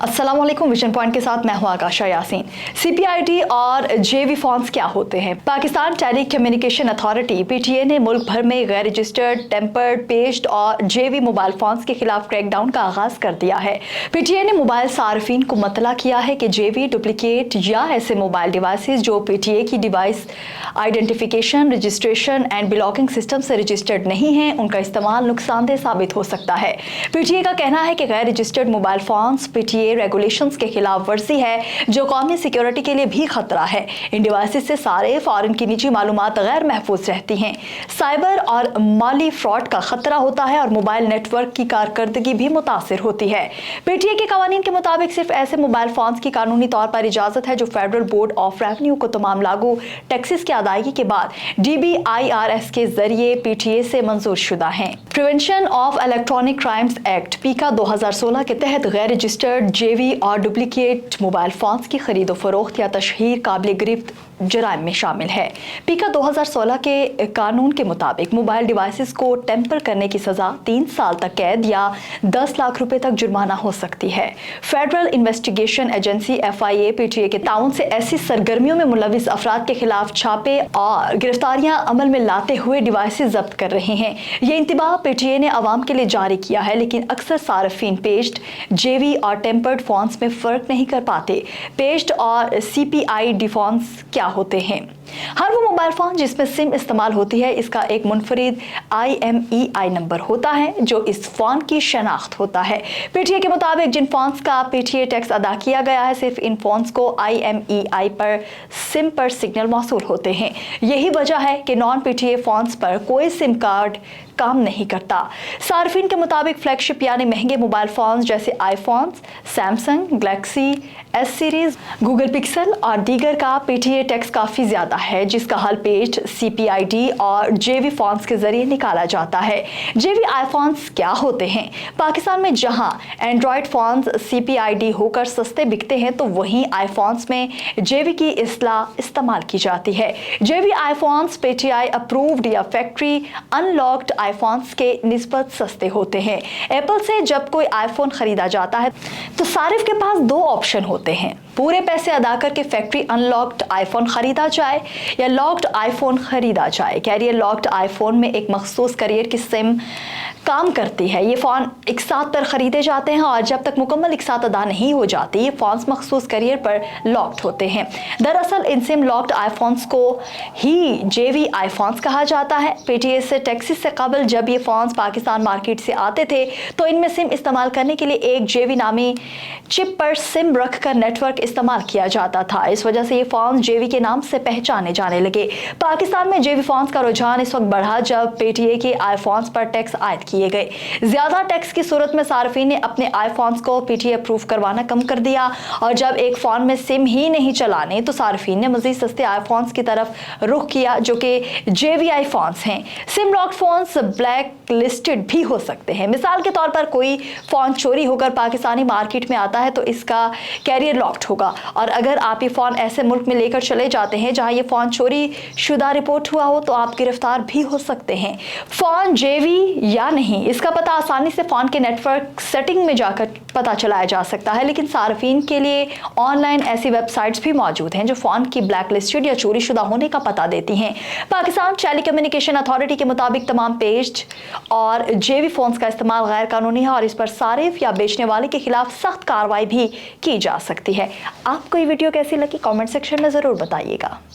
अस्सलाम वालेकुम। Vision point के साथ मैं हूं आकाशा यासीन। CPID और JV फोन्स क्या होते हैं? Pakistan telecommunication authority PTA ने मुल्क भर में गैर रजिस्टर्ड, टेम्पर्ड, पेज्ड और JV मोबाइल फोन्स के खिलाफ क्रैकडाउन का आगाज कर दिया है। PTA ने मोबाइल सार्फिन को मतला किया है कि JV डुप्लीकेट या ऐसे मोबाइल डिवाइसेस जो PTA की device identification, registration and blocking system से रजिस्टर्ड नहीं है, उनका इस्तेमाल नुकसानदेह साबित हो सकता है। PTA का कहना है कि गैर registered mobile phones PTA regulations के खिलाफ वर्जी है जो कौमी सिक्योरिटी के लिए भी खतरा है। इन डिवाइसेस से सारे फॉरेन की निजी मालूमात गैर महफूज रहती हैं। साइबर और माली फ्रॉड का खतरा होता है और मोबाइल नेटवर्क की कारकर्दगी भी मुतासिर होती है। PTA के कानून के मुताबिक सिर्फ ऐसे मोबाइल फोन्स की कानूनी तौर पर इजाजत है जो फेडरल बोर्ड ऑफ रेवेन्यू को तमाम लागू टैक्सेस की अदायगी के बाद DBIRS के जरिए PTA से मंजूर शुदा हैं। Prevention of electronic crimes act PICA 2016 के तहत गैर रजिस्टर्ड JV और डुप्लीकेट मोबाइल फोन्स की खरीदो फरोख्त या तशहीर काबिल गिरफ्त जराइम में शामिल है। PICA 2016 के कानून के मुताबिक मोबाइल डिवाइसेस को टेम्पर करने की सजा 3 साल तक कैद या 10 लाख रुपए तक जुर्माना हो सकती है। Federal investigation agency FIA PTA के ताउन से ऐसी सरगर्मियों में मुलविस अफराद के खिलाफ छापे और गिरफ्तारियां अमल में लाते हुए डिवाइसेस जब्त कर रहे हैं। ये इंतबाह PTA ने अवाम के लिए जारी किया है, लेकिन अक्सर सार्फिन पेज्ड, JV और टेम्पर्ड फोन्स में फ़र्क नहीं कर पाते। पेज्ड और CPID फोन्स क्या होते हैं? हर वो मोबाइल फोन जिसमें सिम इस्तेमाल होती है, इसका एक मुनफरिद IMEI नंबर होता है जो इस फोन की शनाख्त होता है। PTA के मुताबिक जिन फोन्स का PTA टैक्स अदा किया गया है, सिर्फ इन फोन्स को IMEI पर सिम पर सिग्नल मौसूल होते हैं। यही वजह है कि नॉन PTA फोन्स पर कोई सिम कार्ड काम नहीं करता। सार्फिन के मुताबिक फ्लैगशिप यानी महंगे मोबाइल फोन्स जैसे iPhones, Samsung Galaxy S series, Google pixel और दीगर का PTA टैक्स काफ़ी ज़्यादा है, जिसका हल पेज CPID और JV फोन्स के जरिए निकाला जाता है। JV आईफोन्स क्या होते हैं? पाकिस्तान में जहां एंड्रॉयड फोन्स CPID होकर सस्ते बिकते हैं, तो वहीं आईफोन्स में JV की इस्तेमाल की जाती है। JV आईफोन्स PTI अप्रूव्ड या फैक्ट्री अनलॉक्ड आईफोन्स के निस्बत सस्ते होते हैं। एप्पल से जब कोई आईफोन खरीदा जाता है तो सारिफ के पास 2 ऑप्शन होते हैं: पूरे पैसे अदा करके फैक्ट्री अनलॉक्ड आईफोन खरीदा जाए या लॉक्ड आईफोन खरीदा जाए। कैरियर लॉक्ड आईफोन में एक मखसूस कैरियर की सिम काम करती है। ये फ़ोन एक साथ पर ख़रीदे जाते हैं और जब तक मुकम्मल एक साथ अदा नहीं हो जाती, ये फ़ोन्स मखसूस कैरियर पर लॉक्ड होते हैं। दरअसल इन सिम लॉक्ड आईफोन्स को ही JV आईफोन्स कहा जाता है। PTA से टैक्सेस से कबल जब ये फ़ोन्स पाकिस्तान मार्केट से आते थे तो इनमें सिम इस्तेमाल करने के लिए एक JV नामी चिप पर सिम रख कर नेटवर्क इस्तेमाल किया जाता था। इस वजह से ये फ़ोन JV के नाम से पहचाने जाने लगे। पाकिस्तान में JV फ़ोन्स का रुझान इस वक्त बढ़ा जब PTA के आईफोन्स पर टैक्स आयद किए गए। ज्यादा टैक्स की सूरत में सार्फिन ने अपने आईफोन्स को PTA अप्रूव करवाना कम कर दिया और जब एक फोन में सिम ही नहीं चलाने तो सार्फिन ने मजीद सस्ते आईफोन्स की तरफ रुख किया जो कि JV आईफोन्स हैं। SIM locked phones black listed भी हो सकते हैं। मिसाल के तौर पर कोई फोन चोरी होकर पाकिस्तानी मार्केट में आता है तो इसका कैरियर लॉक्ड होगा, और अगर आप ये फोन ऐसे मुल्क में लेकर चले जाते हैं जहां ये फोन चोरी शुदा रिपोर्ट हुआ हो तो आप गिरफ्तार भी हो सकते हैं। फोन JV या नहीं, इसका पता आसानी से फोन के नेटवर्क सेटिंग में जाकर पता चलाया जा सकता है, लेकिन सार्फिन के लिए ऑनलाइन ऐसी वेबसाइट्स भी मौजूद हैं जो फोन की ब्लैक लिस्टेड या चोरी शुदा होने का पता देती हैं। पाकिस्तान टेली कम्युनिकेशन अथॉरिटी के मुताबिक तमाम पेज्ड और JV फोन्स का इस्तेमाल गैर कानूनी है और इस पर सारिफ या बेचने वाले के खिलाफ सख्त कार्रवाई भी की जा सकती है। आपको ये वीडियो कैसी लगी कमेंट सेक्शन में ज़रूर बताइएगा।